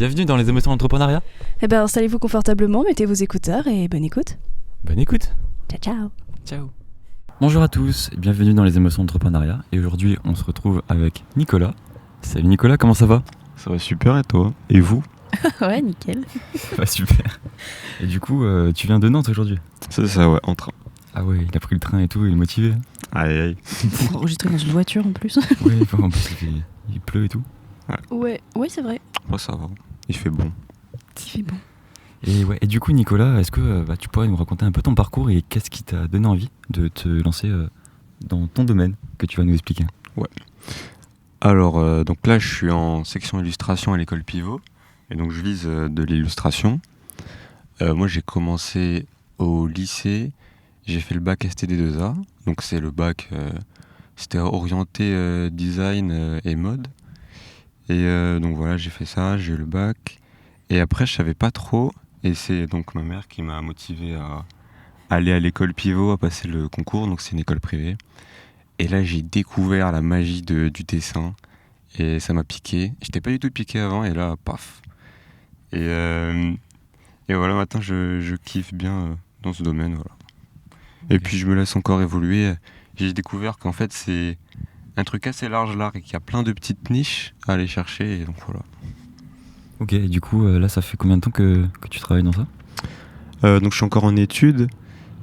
Bienvenue dans les émotions d'entrepreneuriat. Eh ben, installez-vous confortablement, mettez vos écouteurs et bonne écoute. Bonne écoute. Ciao, ciao. Ciao. Bonjour à tous et bienvenue dans les émotions d'entrepreneuriat. Et aujourd'hui, on se retrouve avec Nicolas. Salut Nicolas, comment ça va? Ça va super et toi? Et vous? Ouais, nickel. Ça va super. Et du coup, tu viens de Nantes aujourd'hui? C'est ça, ouais, en train. Ah ouais, il a pris le train et tout, il est motivé. Aïe aïe. Pour enregistrer dans une voiture en plus. Ouais, en plus il pleut et tout. Ouais, c'est vrai. Moi ça va, il fait bon. Il fait bon. Et du coup Nicolas, est-ce que tu pourrais nous raconter un peu ton parcours et qu'est-ce qui t'a donné envie de te lancer dans ton domaine que tu vas nous expliquer? Ouais. Alors, donc là je suis en section illustration à l'école Pivot et donc je vise de l'illustration. Moi j'ai commencé au lycée, j'ai fait le bac STD2A, donc c'est le bac, c'était orienté design et mode. Et donc voilà, j'ai fait ça, j'ai eu le bac. Et après, je savais pas trop. Et c'est donc ma mère qui m'a motivé à aller à l'école Pivot, à passer le concours. Donc c'est une école privée. Et là, j'ai découvert la magie du dessin. Et ça m'a piqué. J'étais pas du tout piqué avant. Et là, paf. Et voilà, maintenant, je kiffe bien dans ce domaine. Voilà. Et puis, je me laisse encore évoluer. J'ai découvert qu'en fait, c'est un truc assez large là et qu'il y a plein de petites niches à aller chercher et donc voilà. Ok, et du coup là ça fait combien de temps que tu travailles dans ça? Donc je suis encore en études,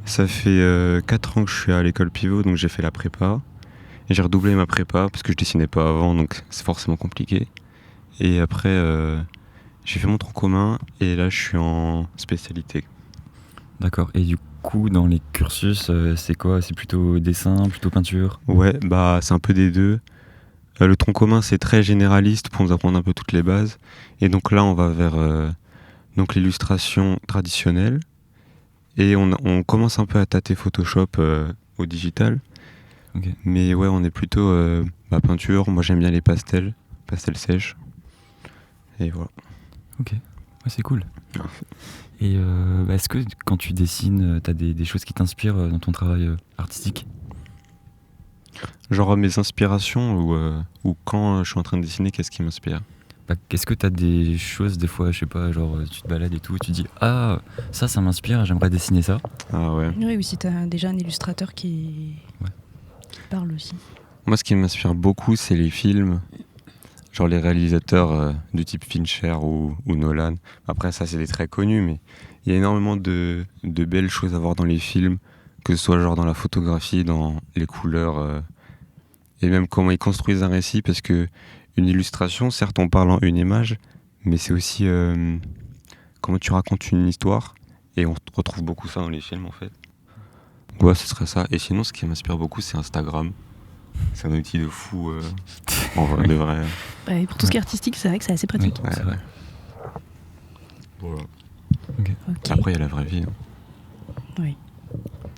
ça fait 4 ans que je suis à l'école Pivot, donc j'ai fait la prépa et j'ai redoublé ma prépa parce que je dessinais pas avant donc c'est forcément compliqué. Et après j'ai fait mon tronc commun et là je suis en spécialité. D'accord, et du coup dans les cursus c'est quoi? C'est plutôt dessin, plutôt peinture? Ouais, bah c'est un peu des deux. Le tronc commun c'est très généraliste pour nous apprendre un peu toutes les bases et donc là on va vers donc l'illustration traditionnelle et on commence un peu à tâter Photoshop au digital. Okay. Mais ouais on est plutôt peinture, moi j'aime bien les pastels sèches et voilà. Ok, ouais, c'est cool. Et est-ce que quand tu dessines, t'as des choses qui t'inspirent dans ton travail artistique? Genre mes inspirations ou quand je suis en train de dessiner, qu'est-ce qui m'inspire? Est-ce que t'as des choses, des fois, je sais pas, genre tu te balades et tout, tu dis « Ah, ça m'inspire, j'aimerais dessiner ça ». Ah ouais. Oui, ou si t'as déjà un illustrateur qui parle aussi. Moi ce qui m'inspire beaucoup c'est les films. Genre les réalisateurs du type Fincher ou Nolan. Après ça c'est des très connus mais il y a énormément de belles choses à voir dans les films, que ce soit genre dans la photographie, dans les couleurs et même comment ils construisent un récit parce que une illustration, certes on parle en une image, mais c'est aussi comment tu racontes une histoire et on retrouve beaucoup ça dans les films en fait. Ouais, ce serait ça. Et sinon ce qui m'inspire beaucoup c'est Instagram. C'est un outil de fou en vrai, de vrai. Et pour tout ce qui est artistique, c'est vrai que c'est assez pratique. Ouais, c'est vrai. Voilà. Okay. Après, il y a la vraie vie. Oui.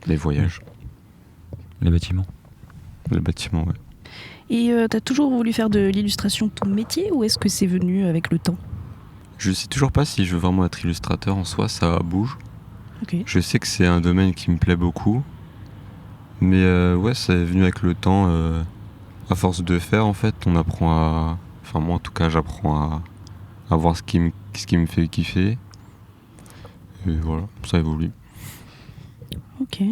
Les voyages. Les bâtiments. Le bâtiment, ouais. Et t'as toujours voulu faire de l'illustration ton métier ou est-ce que c'est venu avec le temps? Je sais toujours pas si je veux vraiment être illustrateur en soi, ça bouge. Okay. Je sais que c'est un domaine qui me plaît beaucoup. Mais ouais, c'est venu avec le temps. À force de faire, en fait, on apprend à... Enfin, moi, en tout cas, j'apprends à voir ce qui me fait kiffer. Et voilà, ça évolue. Ok.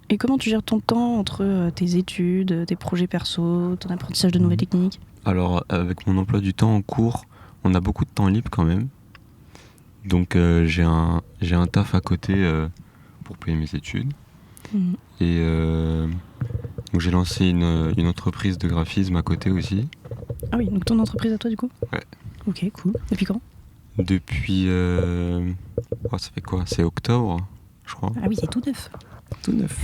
Et comment tu gères ton temps entre tes études, tes projets perso, ton apprentissage de nouvelles techniques? Alors, avec mon emploi du temps en cours, on a beaucoup de temps libre quand même. Donc, j'ai un taf à côté pour payer mes études. Mmh. Et donc j'ai lancé une entreprise de graphisme à côté aussi. Ah oui, donc ton entreprise à toi du coup? Ouais. Ok, cool. Depuis quand? Depuis... ça fait quoi? C'est octobre, je crois. Ah oui, c'est tout neuf. Tout neuf.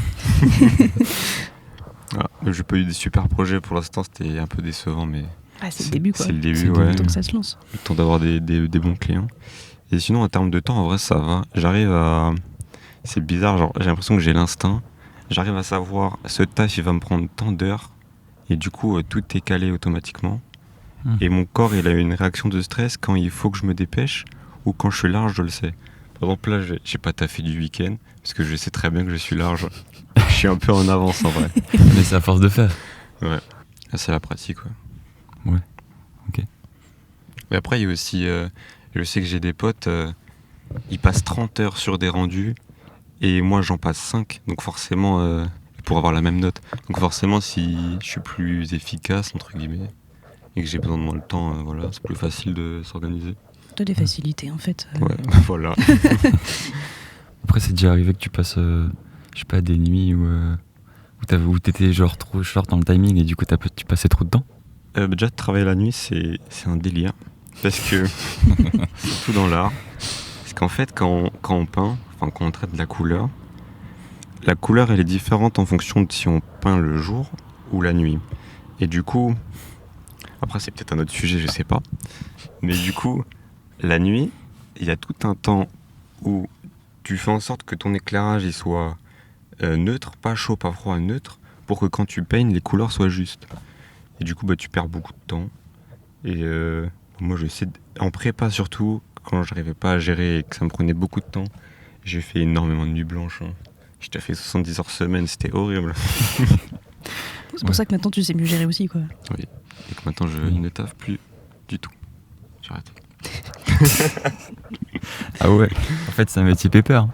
Voilà. J'ai pas eu des super projets pour l'instant, c'était un peu décevant, mais... Ah, c'est le début quoi. C'est le début, c'est ouais. Le temps que ça se lance. Le temps d'avoir des bons clients. Et sinon, en termes de temps, en vrai, ça va. J'arrive à... C'est bizarre, genre, j'ai l'impression que j'ai l'instinct. J'arrive à savoir, ce taf, il va me prendre tant d'heures. Et du coup, tout est calé automatiquement. Et mon corps, il a une réaction de stress quand il faut que je me dépêche ou quand je suis large, je le sais. Par exemple, là, j'ai pas taffé du week-end parce que je sais très bien que je suis large. Je suis un peu en avance en vrai. Mais c'est à force de faire. Ouais. Là, c'est la pratique, ouais. Ouais. Ok. Mais après, il y a aussi Je sais que j'ai des potes, ils passent 30 heures sur des rendus et moi j'en passe 5, donc forcément, pour avoir la même note. Donc forcément, si je suis plus efficace, entre guillemets, et que j'ai besoin de moins de temps, voilà, c'est plus facile de s'organiser. T'as des facilités en fait. Ouais, voilà. Après, c'est déjà arrivé que tu passes, je sais pas, des nuits où t'étais genre trop short dans le timing et du coup tu passais trop de temps. Déjà, travailler la nuit, c'est un délire. Parce que, surtout dans l'art, parce qu'en fait, quand on peint, enfin, quand on traite de la couleur, elle est différente en fonction de si on peint le jour ou la nuit. Et du coup, après, c'est peut-être un autre sujet, je sais pas. Mais du coup, la nuit, il y a tout un temps où tu fais en sorte que ton éclairage il soit neutre, pas chaud, pas froid, neutre, pour que quand tu peignes, les couleurs soient justes. Et du coup, tu perds beaucoup de temps. Et moi, je sais, en prépa surtout, quand j'arrivais pas à gérer et que ça me prenait beaucoup de temps, j'ai fait énormément de nuits blanches. J'étais fait 70 heures semaine, c'était horrible. C'est pour ça que maintenant tu sais mieux gérer aussi, quoi. Oui, et que maintenant je ne taffe plus du tout. J'ai arrêté. Ah ouais, en fait c'est un métier pépère.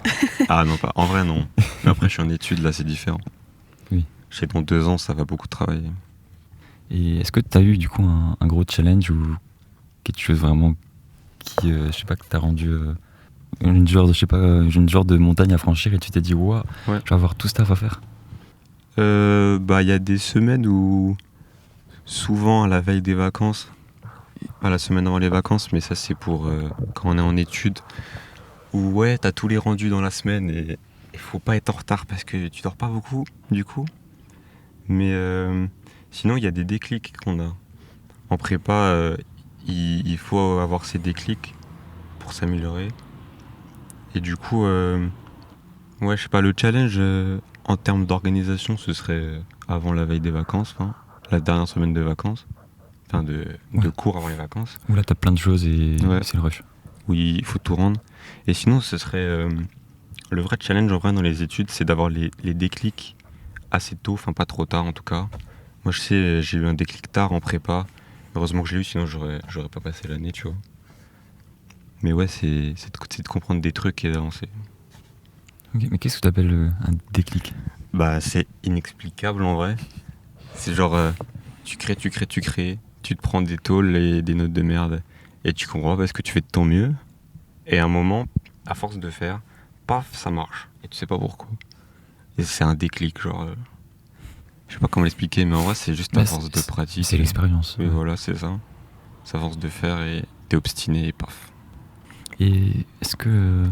Ah non, pas. En vrai, non. Mais après, je suis en études, là, c'est différent. Oui. Je sais, dans 2 ans, ça va beaucoup travailler. Et est-ce que tu as eu du coup un gros challenge ou quelque chose vraiment qui, je sais pas, que t'as rendu une genre de montagne à franchir et tu t'es dit, waouh, je vais avoir tout ce taf à faire? Il y a des semaines où, souvent à la veille des vacances, pas la semaine avant les vacances, mais ça c'est pour quand on est en études, où ouais, t'as tous les rendus dans la semaine et il faut pas être en retard parce que tu dors pas beaucoup, du coup. Mais sinon, il y a des déclics qu'on a. En prépa, il faut avoir ces déclics pour s'améliorer. Et du coup, ouais, je sais pas, le challenge en termes d'organisation, ce serait avant la veille des vacances, la dernière semaine de vacances, de cours avant les vacances. Où là t'as plein de choses et c'est le rush. Oui, il faut tout rendre. Et sinon, ce serait le vrai challenge en vrai dans les études, c'est d'avoir les déclics assez tôt, enfin pas trop tard en tout cas. Moi je sais, j'ai eu un déclic tard en prépa. Heureusement que je l'ai eu, sinon j'aurais pas passé l'année, tu vois. Mais ouais, c'est de comprendre des trucs et d'avancer. Ok, mais qu'est-ce que tu appelles un déclic? C'est inexplicable en vrai. C'est genre, tu crées, tu te prends des tôles et des notes de merde et tu comprends pas parce que tu fais de ton mieux. Et à un moment, à force de faire, paf, ça marche. Et tu sais pas pourquoi. Et c'est un déclic, genre. Je sais pas comment l'expliquer, mais en vrai, c'est juste à force de pratique. C'est l'expérience. Oui, voilà, c'est ça. C'est à force de faire et t'es obstiné et paf. Et est-ce que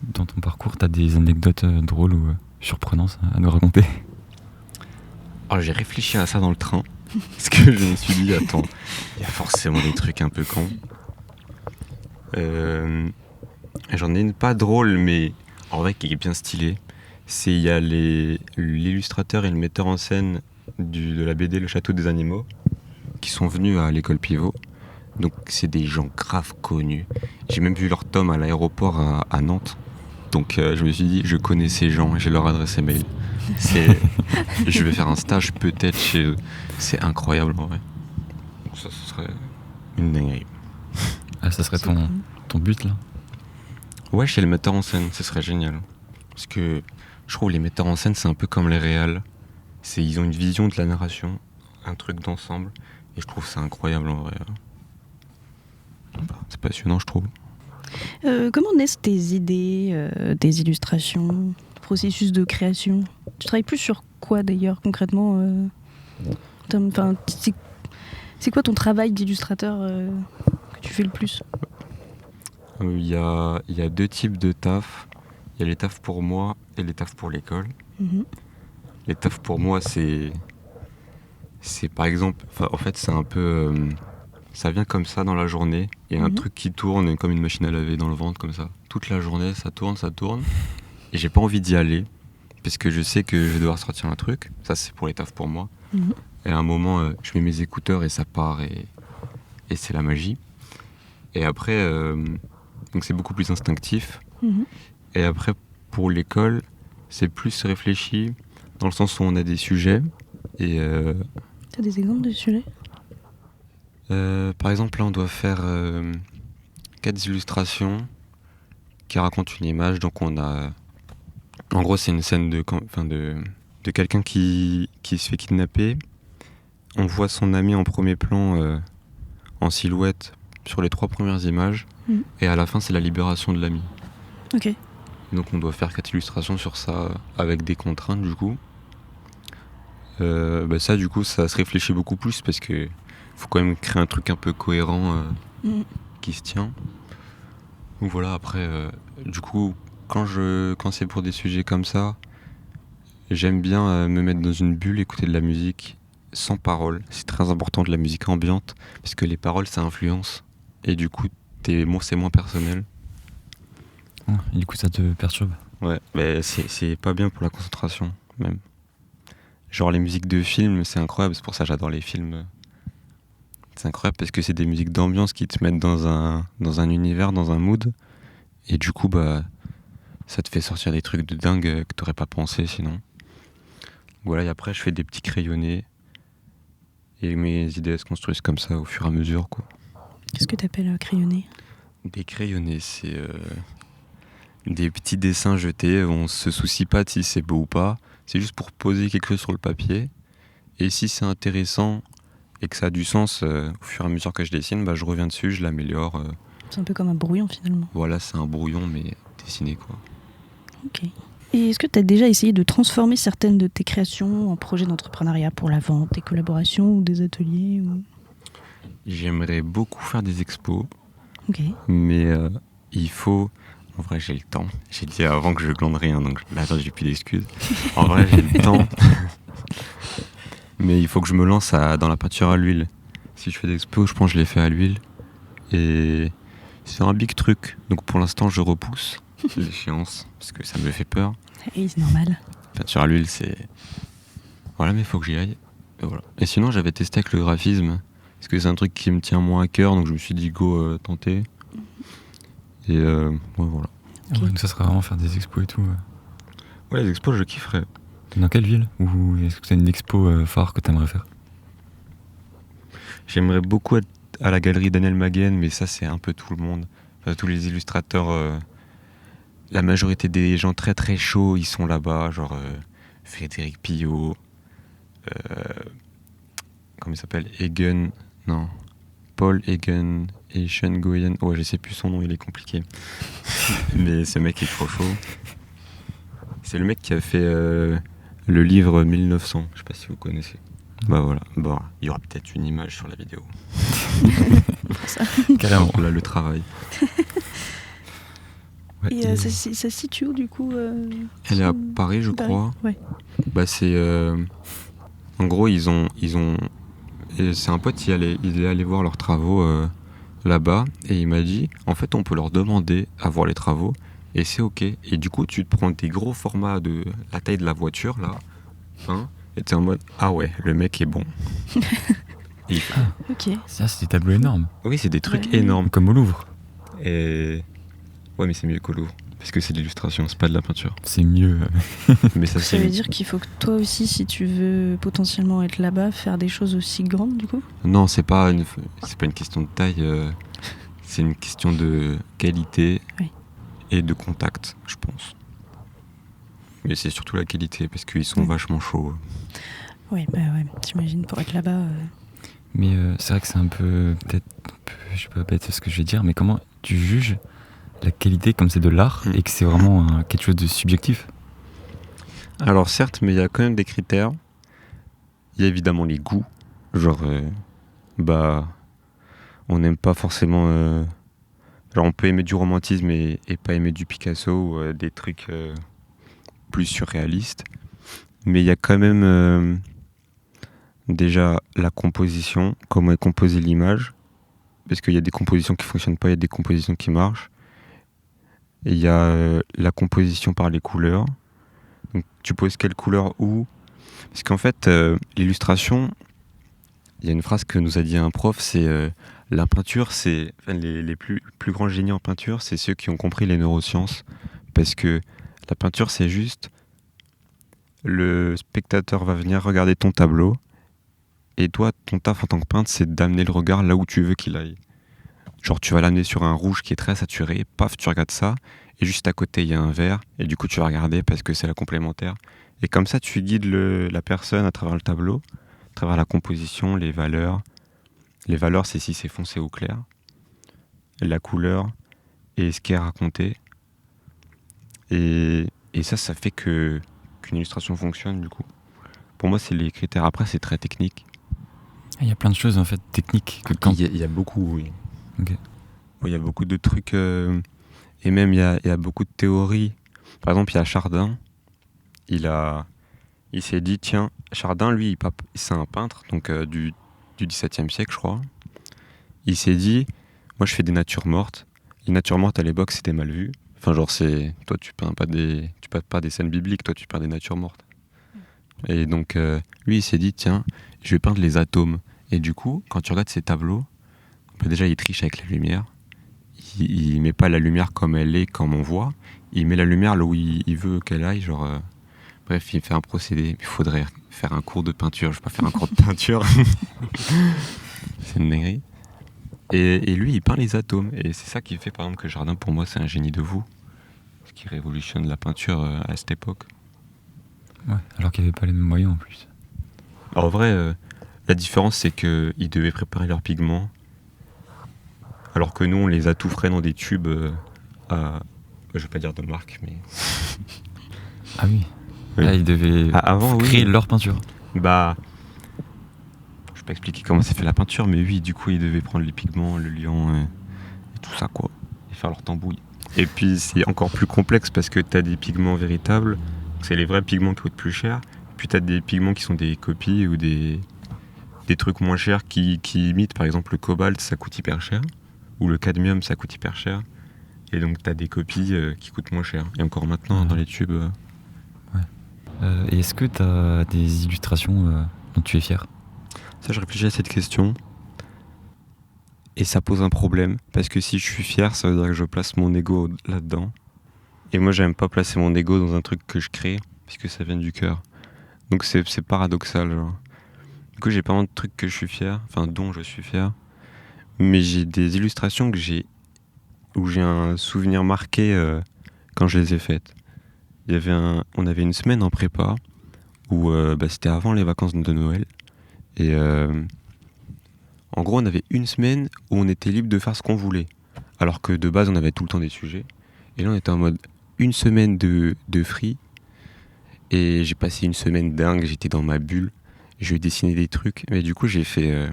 dans ton parcours, t'as des anecdotes drôles ou surprenantes à nous raconter? Alors, j'ai réfléchi à ça dans le train. Parce que je me suis dit, attends, il y a forcément des trucs un peu cons. J'en ai une pas drôle, mais en vrai qui est bien stylée. Il y a l'illustrateur et le metteur en scène de la BD Le Château des Animaux qui sont venus à l'école Pivot. Donc c'est des gens grave connus. J'ai même vu leur tome à l'aéroport à Nantes. Donc je me suis dit, je connais ces gens, j'ai leur adresse mail. Je vais faire un stage peut-être chez eux. C'est incroyable en vrai. Donc ça, ce serait une dinguerie. Ah, ça serait ton but là? Ouais, chez le metteur en scène, ce serait génial. Parce que je trouve les metteurs en scène, c'est un peu comme les réals. Ils ont une vision de la narration, un truc d'ensemble. Et je trouve ça incroyable en vrai. C'est passionnant, je trouve. Comment naissent tes idées, tes illustrations, processus de création? Tu travailles plus sur quoi d'ailleurs concrètement c'est quoi ton travail d'illustrateur que tu fais le plus? Il y a 2 types de taf. Il y a les tafs pour moi et les tafs pour l'école. Mm-hmm. Les tafs pour moi, c'est par exemple, en fait, c'est un peu, ça vient comme ça dans la journée. Il y a un truc qui tourne comme une machine à laver dans le ventre, comme ça. Toute la journée, ça tourne. Et j'ai pas envie d'y aller, parce que je sais que je vais devoir sortir un truc. Ça, c'est pour les tafs pour moi. Mm-hmm. Et à un moment, je mets mes écouteurs et ça part, et c'est la magie. Et après, donc c'est beaucoup plus instinctif. Mm-hmm. Et après, pour l'école, c'est plus réfléchi, dans le sens où on a des sujets. Et t'as des exemples de sujets? par exemple, là, on doit faire 4 illustrations qui racontent une image. Donc on a... En gros, c'est une scène de quelqu'un qui se fait kidnapper. On voit son ami en premier plan en silhouette sur les 3 premières images. Et à la fin, c'est la libération de l'ami. Ok. Donc on doit faire 4 illustrations sur ça avec des contraintes du coup. Ça du coup ça se réfléchit beaucoup plus parce que faut quand même créer un truc un peu cohérent qui se tient. Donc voilà, après du coup quand c'est pour des sujets comme ça, j'aime bien me mettre dans une bulle, écouter de la musique sans paroles. C'est très important, de la musique ambiante, parce que les paroles ça influence et du coup c'est moins personnel. Et du coup ça te perturbe? Ouais, mais c'est pas bien pour la concentration même. Genre les musiques de films, c'est incroyable, c'est pour ça que j'adore les films. C'est incroyable parce que c'est des musiques d'ambiance qui te mettent dans un univers, dans un mood. Et du coup, ça te fait sortir des trucs de dingue que t'aurais pas pensé sinon. Voilà, et après je fais des petits crayonnés. Et mes idées se construisent comme ça au fur et à mesure, quoi. Qu'est-ce que t'appelles crayonner? Des crayonnés, c'est des petits dessins jetés. On se soucie pas de si c'est beau ou pas. C'est juste pour poser quelque chose sur le papier. Et si c'est intéressant et que ça a du sens, au fur et à mesure que je dessine, je reviens dessus, je l'améliore. C'est un peu comme un brouillon finalement. Voilà, c'est un brouillon, mais dessiné, quoi. Ok. Et est-ce que tu as déjà essayé de transformer certaines de tes créations en projets d'entrepreneuriat pour la vente, des collaborations ou des ateliers J'aimerais beaucoup faire des expos. Ok. Mais il faut... En vrai, j'ai le temps. J'ai dit avant que je glande rien, donc là, j'ai plus d'excuses. En vrai, j'ai le temps. Mais il faut que je me lance dans la peinture à l'huile. Si je fais des expos, je pense que je les fais à l'huile. Et c'est un big truc. Donc pour l'instant, je repousse l'échéance, parce que ça me fait peur. Et c'est normal. Peinture à l'huile, c'est... Voilà, mais il faut que j'y aille. Et voilà. Et sinon, j'avais testé avec le graphisme, parce que c'est un truc qui me tient moins à cœur, donc je me suis dit, go, tenter. Et voilà. Okay. Donc ça serait vraiment faire des expos et tout. Ouais, les expos, je kifferais. Dans quelle ville? Ou est-ce que c'est une expo phare que t'aimerais faire? J'aimerais beaucoup être à la galerie Daniel Maguen, mais ça, c'est un peu tout le monde. Enfin, tous les illustrateurs, la majorité des gens très très chauds, ils sont là-bas, genre Frédéric Pillot, comment il s'appelle? Egan, non, Paul Egan et Sean Goyen. Ouais, je sais plus son nom, il est compliqué. Mais ce mec est trop chaud. C'est le mec qui a fait le livre 1900, je sais pas si vous connaissez. Voilà, il y aura peut-être une image sur la vidéo. Carrément. Là, le travail. Ouais, et ça se situe où du coup Elle est à Paris, je crois. Ouais. C'est en gros ils ont et c'est un pote, il est allé voir leurs travaux là-bas et il m'a dit en fait on peut leur demander à voir les travaux et c'est ok. Et du coup tu te prends des gros formats de la taille de la voiture là, hein, et t'es en mode ah ouais, le mec est bon. Ok. Ça, c'est des tableaux énormes. Oui, c'est des trucs énormes. Comme au Louvre. Et ouais, mais c'est mieux qu'au Louvre. Parce que c'est de l'illustration, c'est pas de la peinture. C'est mieux. Mais ça veut dire qu'il faut que toi aussi, si tu veux potentiellement être là-bas, faire des choses aussi grandes du coup? Non, c'est pas une question de taille. C'est une question de qualité et de contact, je pense. Mais c'est surtout la qualité, parce qu'ils sont vachement chauds. Ouais, j'imagine pour être là-bas. Mais c'est vrai que c'est un peu, peut-être, je sais pas bête ce que je vais dire, mais comment tu juges la qualité comme c'est de l'art et que c'est vraiment quelque chose de subjectif? Alors certes, mais il y a quand même des critères. Il y a évidemment les goûts. Genre, on n'aime pas forcément... genre on peut aimer du romantisme et pas aimer du Picasso ou des trucs plus surréalistes. Mais il y a quand même déjà la composition, comment est composée l'image. Parce qu'il y a des compositions qui ne fonctionnent pas, il y a des compositions qui marchent. Et il y a la composition par les couleurs. Donc, tu poses quelle couleur où? Parce qu'en fait, l'illustration, il y a une phrase que nous a dit un prof, c'est la peinture, c'est les plus grands génies en peinture, c'est ceux qui ont compris les neurosciences. Parce que la peinture, c'est juste le spectateur va venir regarder ton tableau et toi, ton taf en tant que peintre, c'est d'amener le regard là où tu veux qu'il aille. Genre, tu vas l'amener sur un rouge qui est très saturé, paf, tu regardes ça, et juste à côté, il y a un vert, et du coup, tu vas regarder parce que c'est la complémentaire. Et comme ça, tu guides la personne à travers le tableau, à travers la composition, les valeurs. Les valeurs, c'est si c'est foncé ou clair, la couleur, et ce qui est raconté. Et ça fait qu'une illustration fonctionne, du coup. Pour moi, c'est les critères. Après, c'est très technique. Il y a plein de choses, en fait, techniques. Que quand... Il y a beaucoup, oui. Ok. Oui, il y a beaucoup de trucs, et même il y a beaucoup de théories. Par exemple, il y a Chardin, il s'est dit, tiens, Chardin, lui, c'est un peintre, donc du XVIIe siècle, je crois. Il s'est dit, moi, je fais des natures mortes. Les natures mortes, à l'époque, c'était mal vu. Enfin, genre, toi, tu peins pas des scènes bibliques, toi, tu peins des natures mortes. Et donc, lui, il s'est dit, tiens, je vais peindre les atomes. Et du coup, quand tu regardes ces tableaux, déjà, il triche avec la lumière. Il met pas la lumière comme elle est, comme on voit. Il met la lumière là où il veut qu'elle aille. Genre, bref, il fait un procédé. Il faudrait faire un cours de peinture. Je vais pas faire un cours de peinture. C'est une dinguerie. Et lui, il peint les atomes. Et c'est ça qui fait, par exemple, que Chardin, pour moi, c'est un génie de vous. Ce qui révolutionne la peinture à cette époque. Ouais, alors qu'il n'y avait pas les mêmes moyens en plus. Alors, en vrai, la différence, c'est qu'ils devaient préparer leurs pigments. Alors que nous, on les a tout frais dans des tubes je vais pas dire de marque, mais... Ah oui. Oui. Là, ils devaient avant, créer oui. leur peinture. Bah... Je vais pas expliquer comment c'est fait la peinture, mais oui, du coup, ils devaient prendre les pigments, le liant, et tout ça, quoi. Et faire leur tambouille. Et puis, c'est encore plus complexe parce que t'as des pigments véritables, c'est les vrais pigments qui coûtent plus cher, puis t'as des pigments qui sont des copies ou des trucs moins chers qui imitent, par exemple, le cobalt, ça coûte hyper cher. Ou le cadmium, ça coûte hyper cher. Et donc, t'as des copies qui coûtent moins cher. Et encore maintenant, dans les tubes... Ouais. Et est-ce que t'as des illustrations dont tu es fier ? Ça, je réfléchis à cette question. Et ça pose un problème. Parce que si je suis fier, ça veut dire que je place mon ego là-dedans. Et moi, j'aime pas placer mon ego dans un truc que je crée, puisque ça vient du cœur. Donc, c'est paradoxal, genre. Du coup, j'ai pas vraiment de trucs que je suis fier, enfin, dont je suis fier. Mais j'ai des illustrations où j'ai un souvenir marqué quand je les ai faites. On avait une semaine en prépa où c'était avant les vacances de Noël. Et en gros, on avait une semaine où on était libre de faire ce qu'on voulait. Alors que de base, on avait tout le temps des sujets. Et là, on était en mode une semaine de free. Et j'ai passé une semaine dingue, j'étais dans ma bulle. Je dessinais des trucs. Mais du coup, j'ai fait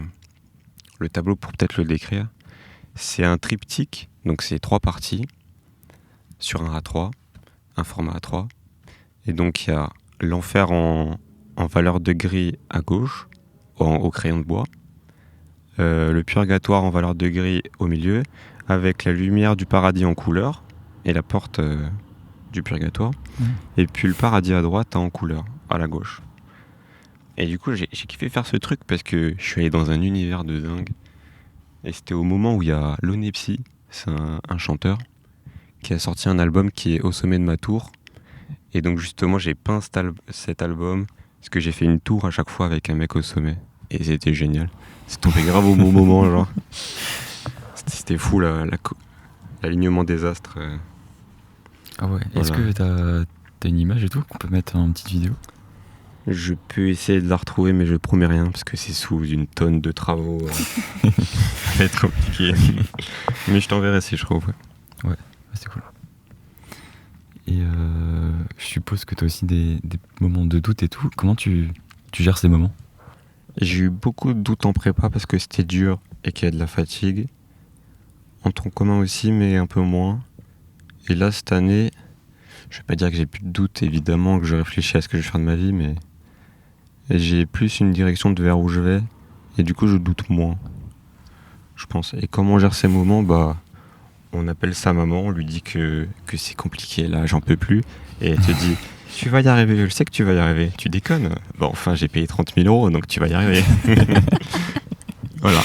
le tableau pour peut-être le décrire. C'est un triptyque, donc c'est 3 parties sur un A3, un format A3. Et donc il y a l'enfer en valeur de gris à gauche, au crayon de bois. Le purgatoire en valeur de gris au milieu, avec la lumière du paradis en couleur, et la porte du purgatoire. Et puis le paradis à droite en couleur, à la gauche. Et du coup, j'ai kiffé faire ce truc parce que je suis allé dans un univers de dingue. Et c'était au moment où il y a Lonepsy, c'est un chanteur, qui a sorti un album qui est Au sommet de ma tour. Et donc justement, j'ai peint cet album, parce que j'ai fait une tour à chaque fois avec un mec au sommet. Et c'était génial. C'est tombé grave au bon moment, genre. C'était fou, l'alignement des astres. Ah ouais. Voilà. Est-ce que t'as une image et tout qu'on peut mettre en petite vidéo ? Je peux essayer de la retrouver, mais je promets rien, parce que c'est sous une tonne de travaux. Ça va être compliqué. Mais je t'enverrai si je trouve. Ouais, c'est cool. Et je suppose que t'as aussi des moments de doute et tout. Comment tu gères ces moments ? J'ai eu beaucoup de doutes en prépa parce que c'était dur et qu'il y a de la fatigue. En tronc commun aussi, mais un peu moins. Et là, cette année, je vais pas dire que j'ai plus de doutes, évidemment, que je réfléchis à ce que je vais faire de ma vie, mais j'ai plus une direction de vers où je vais. Et du coup, je doute moins, je pense. Et comment on gère ces moments ? On appelle sa maman, on lui dit que c'est compliqué, là, j'en peux plus. Et elle te dit, tu vas y arriver, je sais que tu vas y arriver. Tu déconnes ? Bon, enfin, j'ai payé 30 000 €, donc tu vas y arriver. Voilà.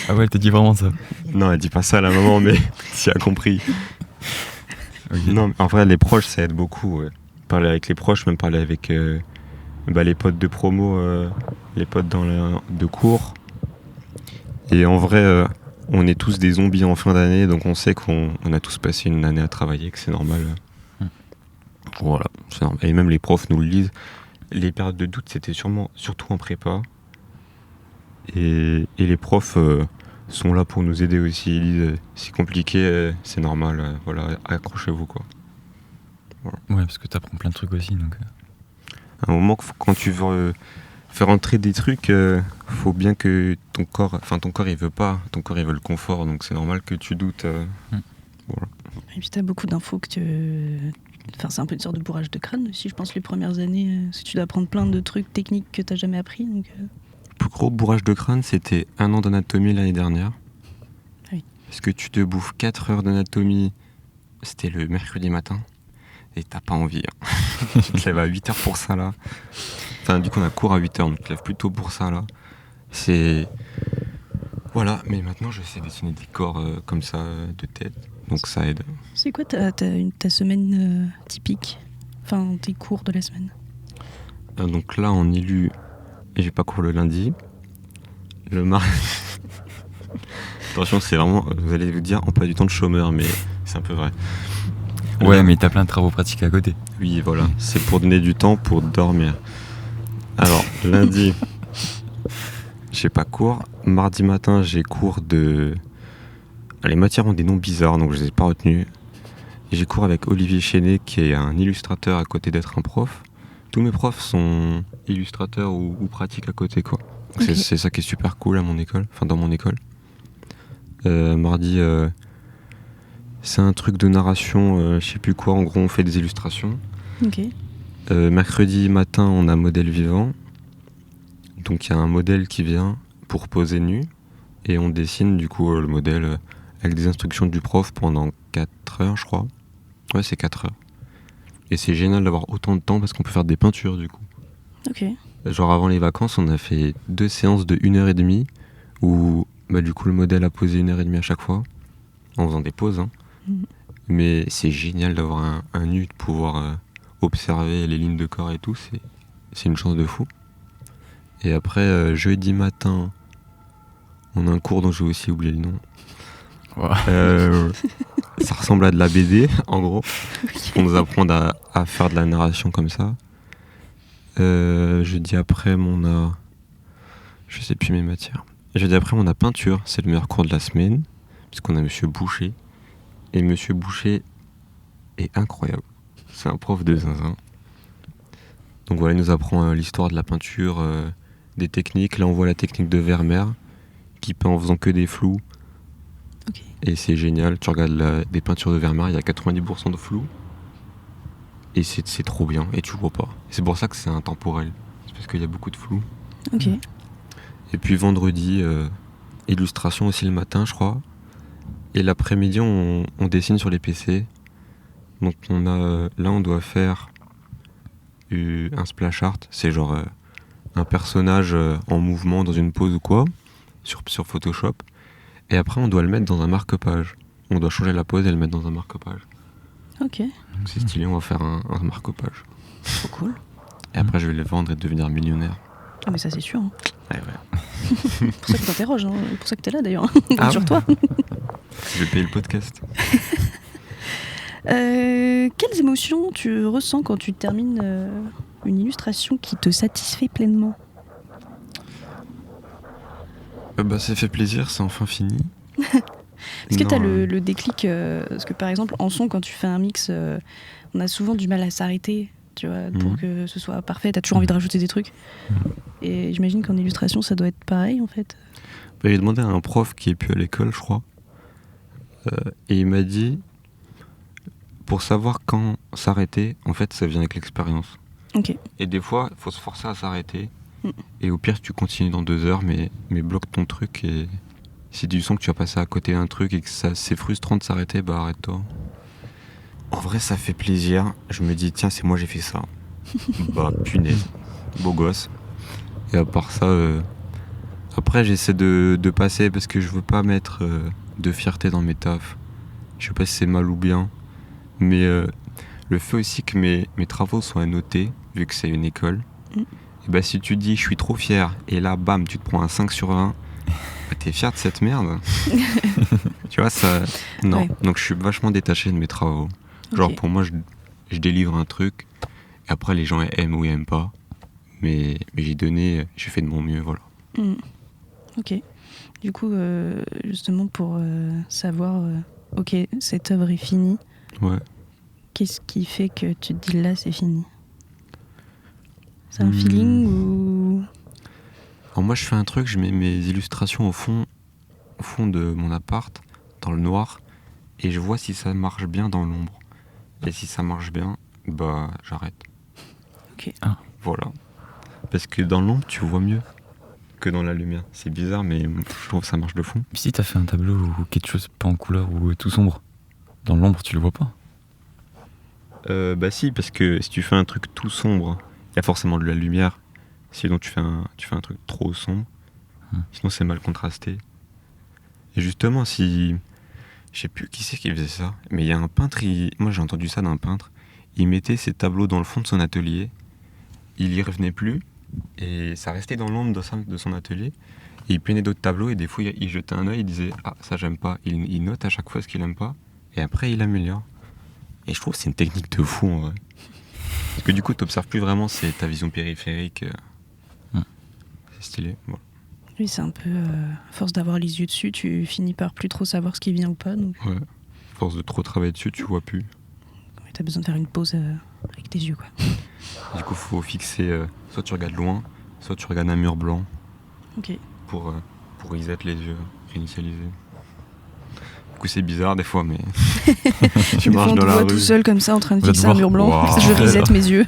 Ah ouais, elle t'a dit vraiment ça ? Non, elle dit pas ça à la maman, mais tu as compris. Okay. Non, en vrai, les proches, ça aide beaucoup. Ouais. Parler avec les proches, même parler avec les potes de promo, les potes de cours. Et en vrai, on est tous des zombies en fin d'année, donc on sait qu'on a tous passé une année à travailler, que c'est normal. Voilà, c'est normal. Et même les profs nous le disent. Les périodes de doute, c'était surtout en prépa. Et les profs sont là pour nous aider aussi. Ils disent c'est compliqué, c'est normal, voilà, accrochez-vous quoi. Voilà. Ouais, parce que t'apprends plein de trucs aussi. Donc... À un moment, quand tu veux faire entrer des trucs, faut bien que ton corps il veut pas, ton corps il veut le confort, donc c'est normal que tu doutes. Voilà. Et puis t'as beaucoup d'infos que Enfin, c'est un peu une sorte de bourrage de crâne aussi, je pense, les premières années, si tu dois apprendre plein de trucs techniques que t'as jamais appris. Donc, Le plus gros bourrage de crâne, c'était 1 an d'anatomie l'année dernière. Oui. Parce que tu te bouffes 4 heures d'anatomie, c'était le mercredi matin, et t'as pas envie. Hein. Tu te lèves à 8h pour ça là. Enfin, du coup, on a cours à 8h, donc tu te lèves plutôt pour ça là. C'est. Voilà, mais maintenant je sais dessiner des corps comme ça de tête, donc ça aide. c'est quoi ta semaine typique? Enfin, tes cours de la semaine? Donc là, en ILU, j'ai pas cours le lundi. Le mardi. Attention, c'est vraiment. Vous allez vous dire, on pas du temps de chômeur, mais c'est un peu vrai. Ouais, mais t'as plein de travaux pratiques à côté. Oui, voilà, c'est pour donner du temps pour dormir. Alors, lundi, j'ai pas cours. Mardi matin, j'ai cours de. Les matières ont des noms bizarres, donc je les ai pas retenus. Et j'ai cours avec Olivier Chenet, qui est un illustrateur à côté d'être un prof. Tous mes profs sont illustrateurs ou pratiques à côté, quoi. Donc Okay. c'est ça qui est super cool à mon école, enfin dans mon école. Mardi, c'est un truc de narration, je sais plus quoi. En gros, on fait des illustrations. Ok. Mercredi matin, on a modèle vivant. Donc il y a un modèle qui vient pour poser nu et on dessine du coup le modèle avec des instructions du prof pendant 4 heures, je crois. Ouais, c'est 4 heures. Et c'est génial d'avoir autant de temps parce qu'on peut faire des peintures du coup. Ok. Genre avant les vacances, on a fait 2 séances de 1h30 où du coup le modèle a posé 1h30 à chaque fois en faisant des pauses. Hein. Mhm. Mais c'est génial d'avoir un nu, de pouvoir observer les lignes de corps et tout, c'est une chance de fou. Et après, jeudi matin, on a un cours dont j'ai aussi oublié le nom. Wow. Ça ressemble à de la BD, en gros. On nous apprend à faire de la narration comme ça. Jeudi après, on a... Je sais plus mes matières. Jeudi après, on a peinture. C'est le meilleur cours de la semaine, puisqu'on a Monsieur Boucher. Et Monsieur Boucher est incroyable. C'est un prof de zinzin. Donc voilà, il nous apprend l'histoire de la peinture, des techniques. Là, on voit la technique de Vermeer, qui peint en faisant que des flous. Ok. Et c'est génial. Tu regardes des peintures de Vermeer, il y a 90% de flou. Et c'est trop bien. Et tu vois pas. Et c'est pour ça que c'est intemporel. C'est parce qu'il y a beaucoup de flou. Ok. Et puis vendredi, illustration aussi le matin, je crois. Et l'après-midi, on dessine sur les PC. Donc là, on doit faire un splash art. C'est genre un personnage en mouvement dans une pose ou quoi, sur Photoshop. Et après, on doit le mettre dans un marque-page. On doit changer la pose et le mettre dans un marque-page. Ok. Donc c'est stylé, on va faire un marque-page. Trop cool. Et après, je vais le vendre et devenir millionnaire. Ah, mais ça, c'est sûr. Hein. Ouais. C'est pour ça que t'interroges. Hein. C'est pour ça que t'es là, d'ailleurs. Ah sur ouais. toi. Je vais payer le podcast. Quelles émotions tu ressens quand tu termines une illustration qui te satisfait pleinement? Ça fait plaisir, c'est enfin fini. Est-ce que Non, tu as le déclic parce que par exemple en son, quand tu fais un mix, on a souvent du mal à s'arrêter, tu vois, pour que ce soit parfait. T'as toujours envie de rajouter des trucs. Et j'imagine qu'en illustration ça doit être pareil en fait. J'ai demandé à un prof qui est plus à l'école, je crois, et il m'a dit, pour savoir quand s'arrêter, en fait ça vient avec l'expérience. Ok. Et des fois, il faut se forcer à s'arrêter. Et au pire, tu continues dans 2 heures, mais bloque ton truc. Et si tu sens que tu vas passer à côté d'un truc et que c'est frustrant de s'arrêter, arrête-toi. En vrai, ça fait plaisir. Je me dis, tiens, c'est moi, j'ai fait ça. Punaise. Beau gosse. Et à part ça, après, j'essaie de passer parce que je veux pas mettre de fierté dans mes tafs. Je sais pas si c'est mal ou bien. Mais le fait aussi que mes travaux soient notés, vu que c'est une école, et si tu dis je suis trop fier et là bam tu te prends un 5 sur 20, T'es fier de cette merde? Tu vois, ça... Non. Ouais. Donc je suis vachement détaché de mes travaux. Genre Ok. pour moi, je délivre un truc, et après les gens aiment ou aiment pas. Mais j'ai donné, j'ai fait de mon mieux, voilà. Mm. Ok. Du coup, justement, pour savoir, ok, cette œuvre est finie, Ouais. qu'est-ce qui fait que tu te dis là, c'est fini? C'est un feeling ou... Alors moi je fais un truc, je mets mes illustrations au fond de mon appart, dans le noir, et je vois si ça marche bien dans l'ombre. Et si ça marche bien, bah j'arrête. Ok. Voilà. Parce que dans l'ombre tu vois mieux que dans la lumière. C'est bizarre mais je trouve que ça marche de fond. Si t'as fait un tableau ou quelque chose pas en couleur ou tout sombre, dans l'ombre tu le vois pas. Bah si, parce que si tu fais un truc tout sombre, il y a forcément de la lumière. Sinon tu fais un truc trop sombre. Sinon c'est mal contrasté. Et justement, si... Je sais plus qui c'est qui faisait ça, mais il y a un peintre, moi j'ai entendu ça d'un peintre, il mettait ses tableaux dans le fond de son atelier, il y revenait plus, et ça restait dans l'ombre de son atelier, et il peignait d'autres tableaux, et des fois il jetait un œil, il disait « Ah, ça j'aime pas », il note à chaque fois ce qu'il aime pas, et après il améliore. Et je trouve que c'est une technique de fou en vrai. Parce que du coup t'observes plus vraiment, c'est ta vision périphérique, c'est stylé, voilà. Oui, c'est un peu, à force d'avoir les yeux dessus, tu finis par plus trop savoir ce qui vient ou pas. Donc, Ouais. À force de trop travailler dessus, tu vois plus. tu as besoin de faire une pause avec tes yeux, quoi. Du coup, faut fixer. Soit tu regardes loin, soit tu regardes un mur blanc Ok. pour reset les yeux, réinitialiser. Du coup, c'est bizarre des fois, mais tu Des fois, marches on te dans la voit rue. tout seul comme ça en train de On va fixer un devoir- mur blanc. Wow. Je reset mes yeux.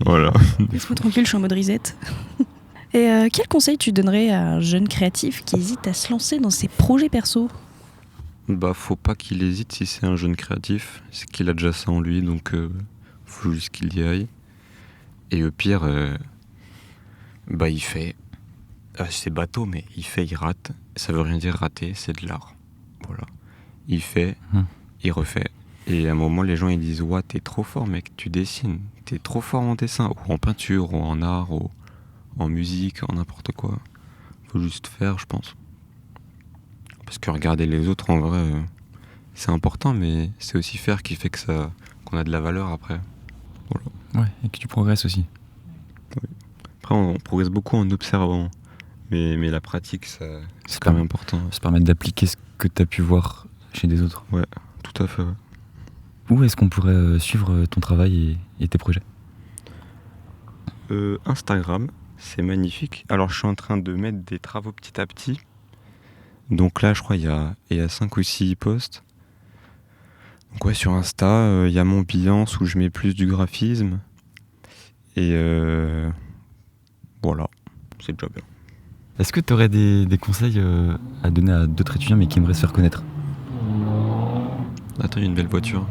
Voilà. Laisse-moi tranquille, je suis en mode reset. Et quel conseil tu donnerais à un jeune créatif qui hésite à se lancer dans ses projets perso? Bah, faut pas qu'il hésite si c'est un jeune créatif. C'est qu'il a déjà ça en lui, donc faut juste qu'il y aille. Et au pire, bah, il fait. C'est bateau, mais il fait, il rate. Ça veut rien dire rater, c'est de l'art. Voilà. Il fait, il refait. Et à un moment, les gens ils disent « Ouah, t'es trop fort, mec, tu dessines. T'es trop fort en dessin, ou en peinture, ou en art, ou en musique, en n'importe quoi. » Faut juste faire, je pense. Parce que regarder les autres, en vrai, c'est important, mais c'est aussi faire qui fait qu'on a de la valeur après. Voilà. Ouais, et que tu progresses aussi. Après, on progresse beaucoup en observant. Mais la pratique, c'est quand même important. Ça permet d'appliquer ce que t'as pu voir chez des autres. Ouais, tout à fait. Ouais. Où est-ce qu'on pourrait suivre ton travail et tes projets? Instagram, c'est magnifique. Alors, je suis en train de mettre des travaux petit à petit. Donc là, je crois il y a 5 ou 6 posts. Donc ouais, sur Insta, il y a mon Behance où je mets plus du graphisme. Et voilà, c'est déjà bien. Est-ce que tu aurais des conseils à donner à d'autres étudiants mais qui aimeraient se faire connaître? Attends, il y a une belle voiture.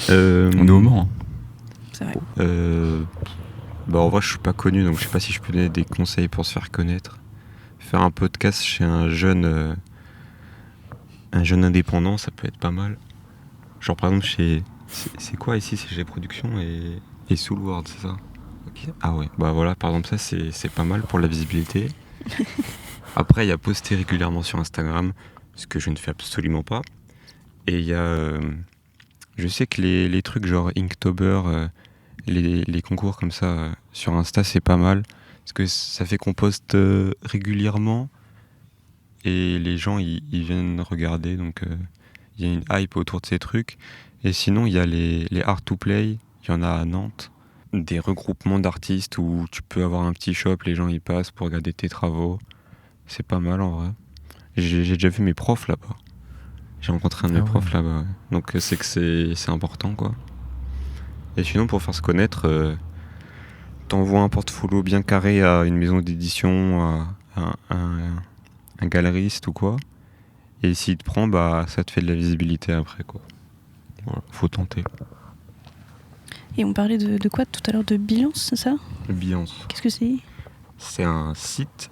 On est au Mans. C'est vrai. Bah en vrai, je suis pas connu, donc je sais pas si je peux donner des conseils pour se faire connaître. Faire un podcast chez un jeune indépendant, ça peut être pas mal. Genre par exemple c'est quoi ici? C'est G Productions et Soulward, c'est ça? Okay. Ah ouais, bah voilà, par exemple ça c'est pas mal pour la visibilité. Après il y a poster régulièrement sur Instagram, ce que je ne fais absolument pas. Et il y a je sais que les trucs genre Inktober, les concours comme ça sur Insta, c'est pas mal. Parce que ça fait qu'on poste régulièrement et les gens ils viennent regarder. Donc il y a une hype autour de ces trucs. Et sinon, il y a les Art to Play, il y en a à Nantes. Des regroupements d'artistes où tu peux avoir un petit shop, les gens y passent pour regarder tes travaux. C'est pas mal en vrai. J'ai déjà vu mes profs là-bas. J'ai rencontré un de mes profs là-bas. Ouais. Donc c'est que c'est important quoi. Et sinon, pour faire se connaître, t'envoies un portfolio bien carré à une maison d'édition, à un galeriste ou quoi. Et s'il te prend, bah ça te fait de la visibilité après quoi. Voilà, faut tenter. Et on parlait de quoi tout à l'heure? De Behance, c'est ça? Behance. Qu'est-ce que c'est? C'est un site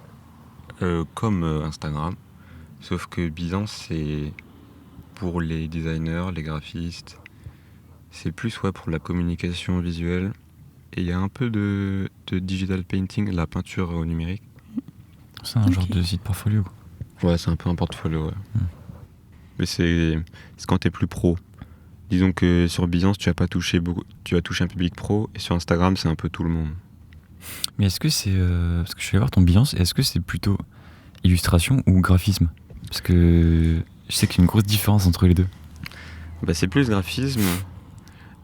comme Instagram, sauf que Behance c'est pour les designers, les graphistes. C'est plus pour la communication visuelle. Et il y a un peu de digital painting, la peinture au numérique. C'est un genre de site portfolio, quoi. Ouais, c'est un peu un portfolio, ouais. Mais c'est quand t'es plus pro. Disons que sur Behance, tu vas pas toucher beaucoup, tu vas toucher un public pro, et sur Instagram, c'est un peu tout le monde. Mais est-ce que c'est... parce que je suis allé voir ton Behance, est-ce que c'est plutôt illustration ou graphisme? Parce que je sais qu'il y a une grosse différence entre les deux. Bah, c'est plus graphisme,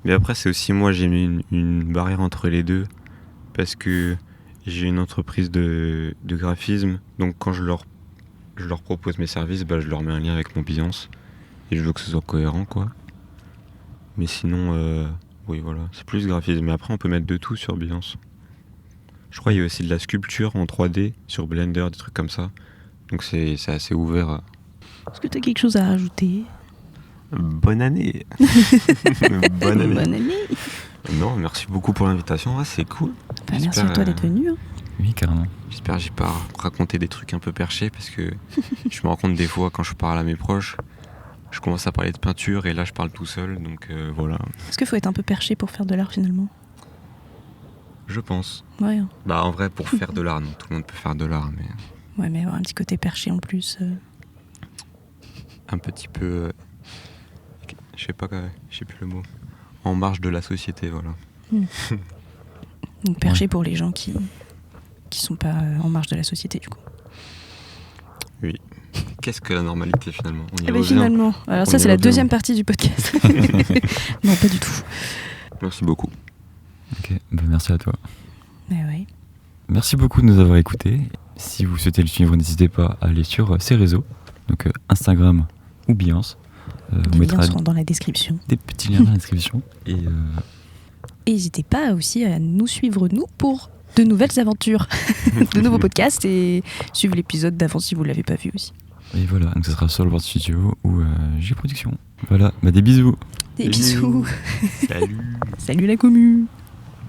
mais après, c'est aussi moi, j'ai mis une barrière entre les deux, parce que j'ai une entreprise de graphisme, donc quand je leur propose mes services, bah, je leur mets un lien avec mon Behance, et je veux que ce soit cohérent, quoi. Mais sinon, oui, voilà, c'est plus graphisme. Mais après, on peut mettre de tout sur Behance. Je crois qu'il y a aussi de la sculpture en 3D sur Blender, des trucs comme ça. Donc c'est assez ouvert. Est-ce que tu as quelque chose à rajouter? Bonne année. Bonne année. Bonne année. Non, merci beaucoup pour l'invitation, c'est cool. Bah, merci à toi d'être venu. Hein. Oui, carrément. J'espère que j'ai pas raconté des trucs un peu perchés, parce que je me rends compte des fois quand je parle à mes proches, je commence à parler de peinture et là je parle tout seul, donc voilà. Est-ce qu'il faut être un peu perché pour faire de l'art finalement? Je pense. Ouais. Bah en vrai, pour faire de l'art, non, tout le monde peut faire de l'art, mais... Ouais, mais avoir un petit côté perché en plus. Un petit peu... je sais plus le mot. En marge de la société, voilà. Donc perché pour les gens qui sont pas en marge de la société du coup. Oui. Qu'est-ce que la normalité finalement? On y revient. Finalement, alors ça c'est la deuxième partie du podcast. Non, pas du tout. Merci beaucoup. Ok, bah merci à toi. Ouais. Merci beaucoup de nous avoir écoutés. Si vous souhaitez le suivre, n'hésitez pas à aller sur ses réseaux, donc Instagram ou Behance. Les liens seront dans la description. Des petits liens dans la description. Et n'hésitez pas aussi à nous suivre, nous, pour de nouvelles aventures, de nouveaux podcasts, et suivre l'épisode d'avant si vous ne l'avez pas vu aussi. Et voilà, donc ça sera sur le World Studio ou G-Production. Voilà, bah des bisous. Des bisous. Salut. Salut la commu.